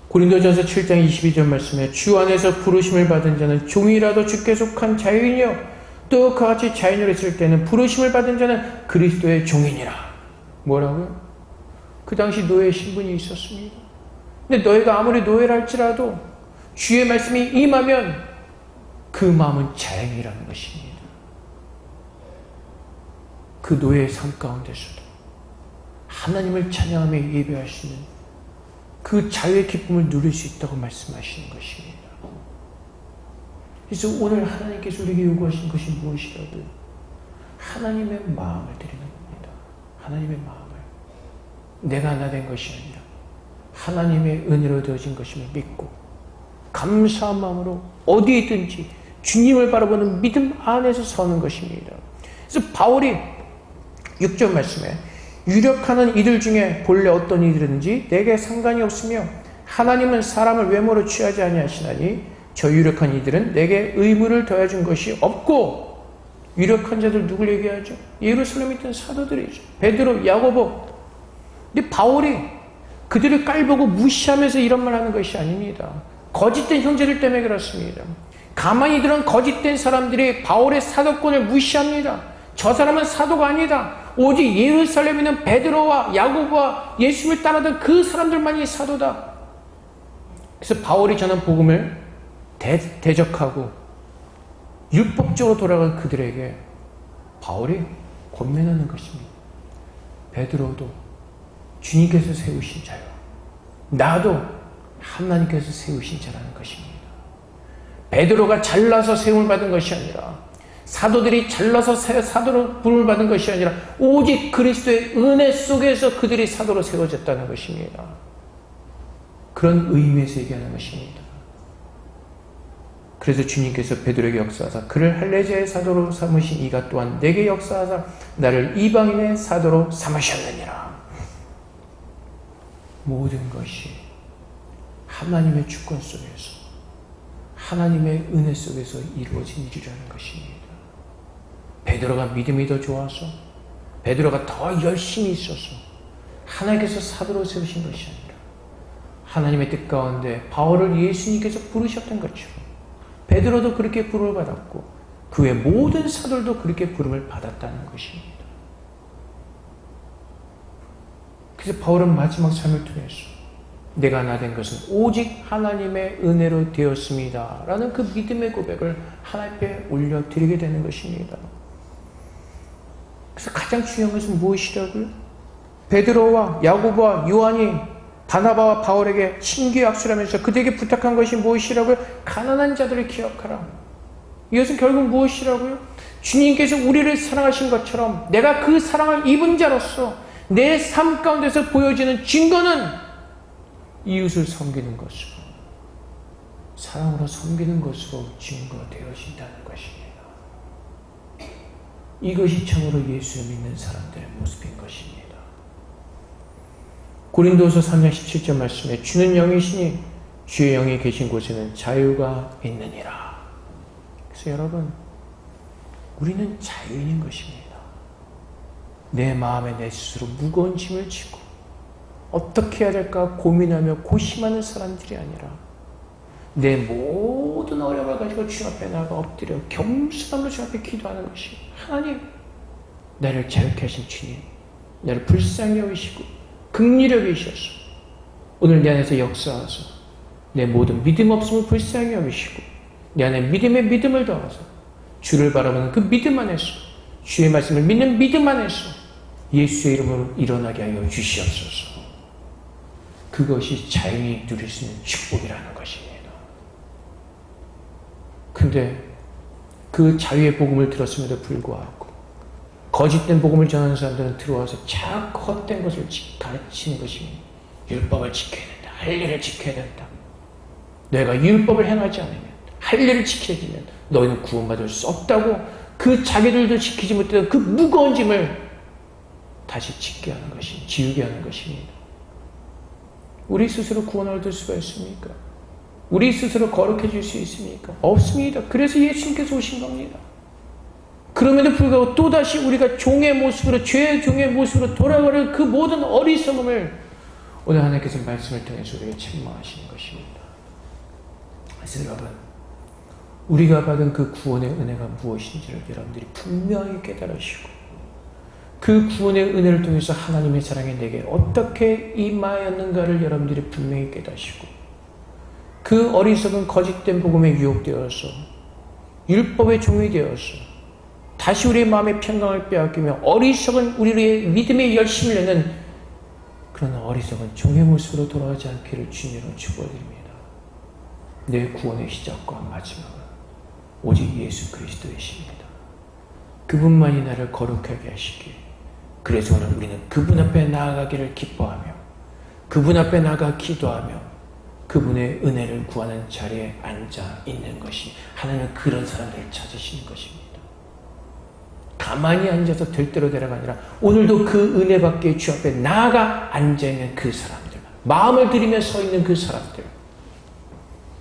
고린도전서 7장 22절 말씀에 주 안에서 부르심을 받은 자는 종이라도 주께 속한 자유이뇨 또 그와 같이 자유인으로 있을 때는 부르심을 받은 자는 그리스도의 종이니라. 뭐라고요? 그 당시 노예의 신분이 있었습니다. 근데 너희가 아무리 노예라 할지라도 주의 말씀이 임하면 그 마음은 자유이라는 것입니다. 그 노예의 삶 가운데서도 하나님을 찬양하며 예배할 수 있는 그 자유의 기쁨을 누릴 수 있다고 말씀하시는 것입니다. 그래서 오늘 하나님께서 우리에게 요구하신 것이 무엇이라도 하나님의 마음을 드리는 겁니다. 하나님의 마음을. 내가 하나 된 것이 아니라 하나님의 은혜로 되어진 것임을 믿고 감사한 마음으로 어디에 있든지 주님을 바라보는 믿음 안에서 서는 것입니다. 그래서 바울이 6절 말씀에 유력하는 이들 중에 본래 어떤 이들인지 내게 상관이 없으며 하나님은 사람을 외모로 취하지 아니하시나니 저 유력한 이들은 내게 의무를 더해준 것이 없고 유력한 자들 누굴 얘기하죠? 예루살렘에 있던 사도들이죠. 베드로, 야고보. 근데 바울이 그들을 깔보고 무시하면서 이런 말 하는 것이 아닙니다. 거짓된 형제들 때문에 그렇습니다. 가만히 들은 거짓된 사람들이 바울의 사도권을 무시합니다. 저 사람은 사도가 아니다. 오직 예루살렘에 있는 베드로와 야고보와 예수를 따르던 그 사람들만이 사도다. 그래서 바울이 전한 복음을 대적하고 율법적으로 돌아간 그들에게 바울이 권면하는 것입니다. 베드로도 주님께서 세우신 자요. 나도 하나님께서 세우신 자라는 것입니다. 베드로가 잘나서 세움을 받은 것이 아니라 사도들이 잘나서 사도로 부름을 받은 것이 아니라 오직 그리스도의 은혜 속에서 그들이 사도로 세워졌다는 것입니다. 그런 의미에서 얘기하는 것입니다. 그래서 주님께서 베드로에게 역사하사 그를 할례자의 사도로 삼으신 이가 또한 내게 역사하사 나를 이방인의 사도로 삼으셨느니라. 모든 것이 하나님의 주권 속에서 하나님의 은혜 속에서 이루어진 일이라는 것입니다. 베드로가 믿음이 더 좋아서 베드로가 더 열심히 있어서 하나님께서 사도로 세우신 것이 아니라 하나님의 뜻 가운데 바울을 예수님께서 부르셨던 것처럼 베드로도 그렇게 부름을 받았고 그 외 모든 사도들도 그렇게 부름을 받았다는 것입니다. 그래서 바울은 마지막 삶을 통해서 내가 하나 된 것은 오직 하나님의 은혜로 되었습니다 라는 그 믿음의 고백을 하나님께 올려드리게 되는 것입니다. 그래서 가장 중요한 것은 무엇이라고요? 베드로와 야고보와 요한이 바나바와 바울에게 신규 악수를 하면서 그들에게 부탁한 것이 무엇이라고요? 가난한 자들을 기억하라. 이것은 결국 무엇이라고요? 주님께서 우리를 사랑하신 것처럼 내가 그 사랑을 입은 자로서 내 삶 가운데서 보여지는 증거는 이웃을 섬기는 것으로 사랑으로 섬기는 것으로 증거되어진다는 것입니다. 이것이 참으로 예수를 믿는 사람들의 모습인 것입니다. 고린도서 3장 17절 말씀에 주는 영이시니 주의 영이 계신 곳에는 자유가 있느니라. 그래서 여러분 우리는 자유인인 것입니다. 내 마음에 내 스스로 무거운 짐을 지고 어떻게 해야 될까 고민하며 고심하는 사람들이 아니라 내 모든 어려움을 가지고 주님 앞에 나가 엎드려 겸손함으로 주님 앞에 기도하는 것이 하나님 나를 자유케 하신 주님 나를 불쌍히 여기시고 긍휼히 여기셔서 오늘 내 안에서 역사하셔서 내 모든 믿음 없음을 불쌍히 여기시고 내 안에 믿음에 믿음을 더하서 주를 바라보는 그 믿음 안에서 주의 말씀을 믿는 믿음 안에서 예수의 이름으로 일어나게 하여 주시옵소서. 그것이 자연히 누릴 수 있는 축복이라는 것입니다. 근데 그 자유의 복음을 들었음에도 불구하고 거짓된 복음을 전하는 사람들은 들어와서 자꾸 헛된 것을 가르치는 것입니다. 율법을 지켜야 된다. 할 일을 지켜야 된다. 내가 율법을 행하지 않으면, 할 일을 지켜야 되면 너희는 구원받을 수 없다고 그 자기들도 지키지 못했던 그 무거운 짐을 다시 짓게 하는 것이, 지우게 하는 것입니다. 우리 스스로 구원을 얻을 수가 있습니까? 우리 스스로 거룩해질 수 있습니까? 없습니다. 그래서 예수님께서 오신 겁니다. 그럼에도 불구하고 또다시 우리가 종의 모습으로, 죄의 종의 모습으로 돌아가는 그 모든 어리석음을 오늘 하나님께서 말씀을 통해서 우리에게 책망하시는 것입니다. 그래서 여러분, 우리가 받은 그 구원의 은혜가 무엇인지를 여러분들이 분명히 깨달으시고, 그 구원의 은혜를 통해서 하나님의 사랑이 내게 어떻게 임하였는가를 여러분들이 분명히 깨닫시고, 그 어리석은 거짓된 복음에 유혹되어서 율법의 종이 되어서 다시 우리의 마음의 평강을 빼앗기며 어리석은 우리의 믿음의 열심을 내는 그런 어리석은 종의 모습으로 돌아가지 않기를 주님으로 축복드립니다. 내 구원의 시작과 마지막은 오직 예수 그리스도이십니다. 그분만이 나를 거룩하게 하시기에, 그래서 오늘 우리는 그분 앞에 나아가기를 기뻐하며 그분 앞에 나아가 기도하며 그분의 은혜를 구하는 자리에 앉아 있는 것이, 하나님은 그런 사람들을 찾으시는 것입니다. 가만히 앉아서 될 대로 되라가 아니라 오늘도 그 은혜 받기에 주 앞에 나아가 앉아있는 그 사람들, 마음을 들이며 서 있는 그 사람들,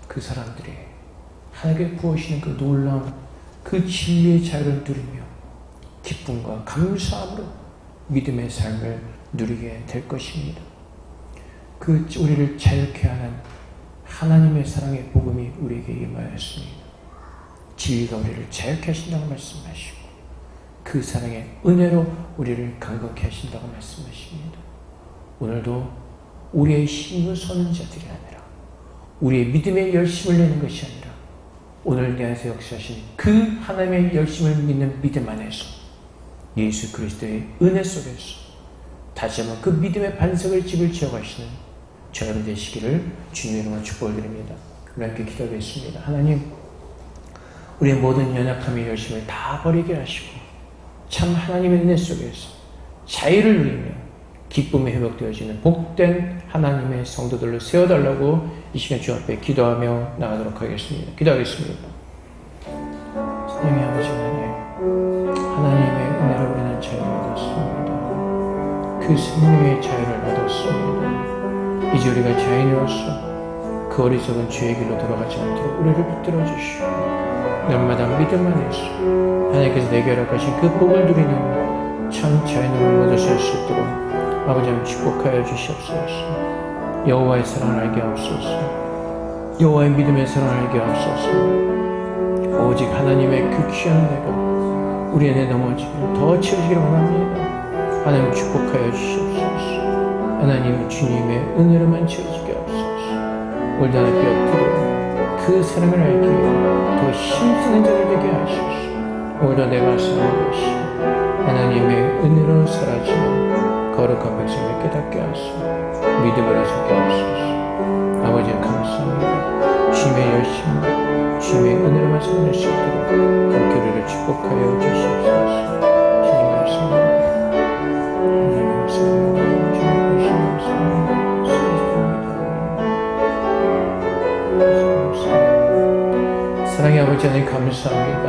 그 사람들이 하나님께 부으시는 그 놀라운 그 진리의 자유를 누리며 기쁨과 감사함으로 믿음의 삶을 누리게 될 것입니다. 그 우리를 자유케 하는 하나님의 사랑의 복음이 우리에게 임하였습니다. 진리가 우리를 자유케 하신다고 말씀하시고, 그 사랑의 은혜로 우리를 강건케 하신다고 말씀하십니다. 오늘도 우리의 힘을 서는 자들이 아니라, 우리의 믿음의 열심을 내는 것이 아니라, 오늘 내 안에서 역사하신 그 하나님의 열심을 믿는 믿음 안에서 예수 그리스도의 은혜 속에서 다시 한번 그 믿음의 반석을 집을 지어가시는 저 여러분 되시기를 주님의 이름으로 축복을 드립니다. 우리 함께 기도하겠습니다. 하나님, 우리의 모든 연약함의 열심을 다 버리게 하시고 참 하나님의 은혜 속에서 자유를 누리며 기쁨이 회복되어지는 복된 하나님의 성도들로 세워달라고 이 시간 주 앞에 기도하며 나가도록 하겠습니다. 기도하겠습니다. 사랑의 아버지 하나님의 은혜로 우리는 자유를 얻었습니다. 그 생명의 자유를 얻었습니다. 이제 우리가 자유로서 그 어리석은 죄의 길로 돌아가지 않도록 우리를 붙들어 주시고, 날마다 믿음 안에서 하나님께서 내게 허락하신 그 복을 누리는 참 자유를 얻으실 수 있도록 아버지 하나님 축복하여 주시옵소서. 여호와의 사랑을 알게 하옵소서. 여호와의 믿음의 사랑을 알게 하옵소서. 오직 하나님의 그 귀한 은혜가 우리 안에 넘어지기를 더 채우시기를 원합니다. 하나님 축복하여 주시옵소서. 하나님 주님의 은혜로만 채워지게 하옵소서. 오늘도 하나님 엎드려 그 사랑을 알기에 더 힘쓰는 자를 되게 하소서. 오늘도 내가 사는 것이 하나님의 은혜로 사라지는 거룩한 백성을 깨닫게 하소서. 믿음을 하시게 하소서. 아버지 감사합니다. 주님의 열심과 주님의 은혜로만 살릴 수 있도록 그렇게 우리를 축복하여 주시옵소서. 주님 감사합니다. 주님 감사합니다. 사랑의 아버지 하나님 감사합니다.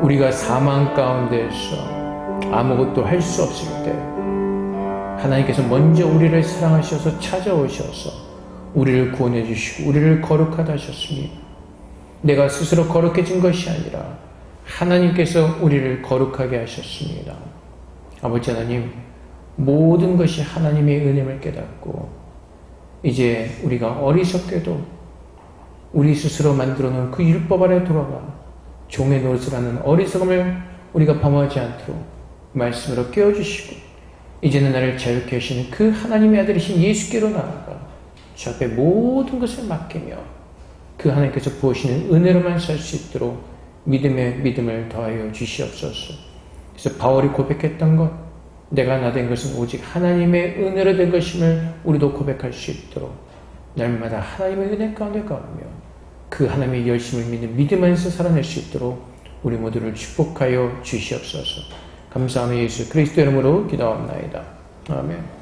우리가 사망 가운데서 아무것도 할 수 없을 때 하나님께서 먼저 우리를 사랑하셔서 찾아오셔서 우리를 구원해 주시고 우리를 거룩하다 하셨습니다. 내가 스스로 거룩해진 것이 아니라 하나님께서 우리를 거룩하게 하셨습니다. 아버지 하나님, 모든 것이 하나님의 은혜를 깨닫고 이제 우리가 어리석게도 우리 스스로 만들어 놓은 그 율법 아래 돌아가 종의 노릇을 하는 어리석음을 우리가 범하지 않도록 말씀으로 깨워주시고, 이제는 나를 자유케 하시는 그 하나님의 아들이신 예수께로 나아가 주 앞에 모든 것을 맡기며 그 하나님께서 부으시는 은혜로만 살 수 있도록 믿음에 믿음을 더하여 주시옵소서. 그래서 바울이 고백했던 것, 내가 나 된 것은 오직 하나님의 은혜로 된 것임을 우리도 고백할 수 있도록 날마다 하나님의 은혜 가운데 가며 그 하나님의 열심을 믿는 믿음 안에서 살아낼 수 있도록 우리 모두를 축복하여 주시옵소서. 감사하며 예수 그리스도 이름으로 기도합나이다. 아멘.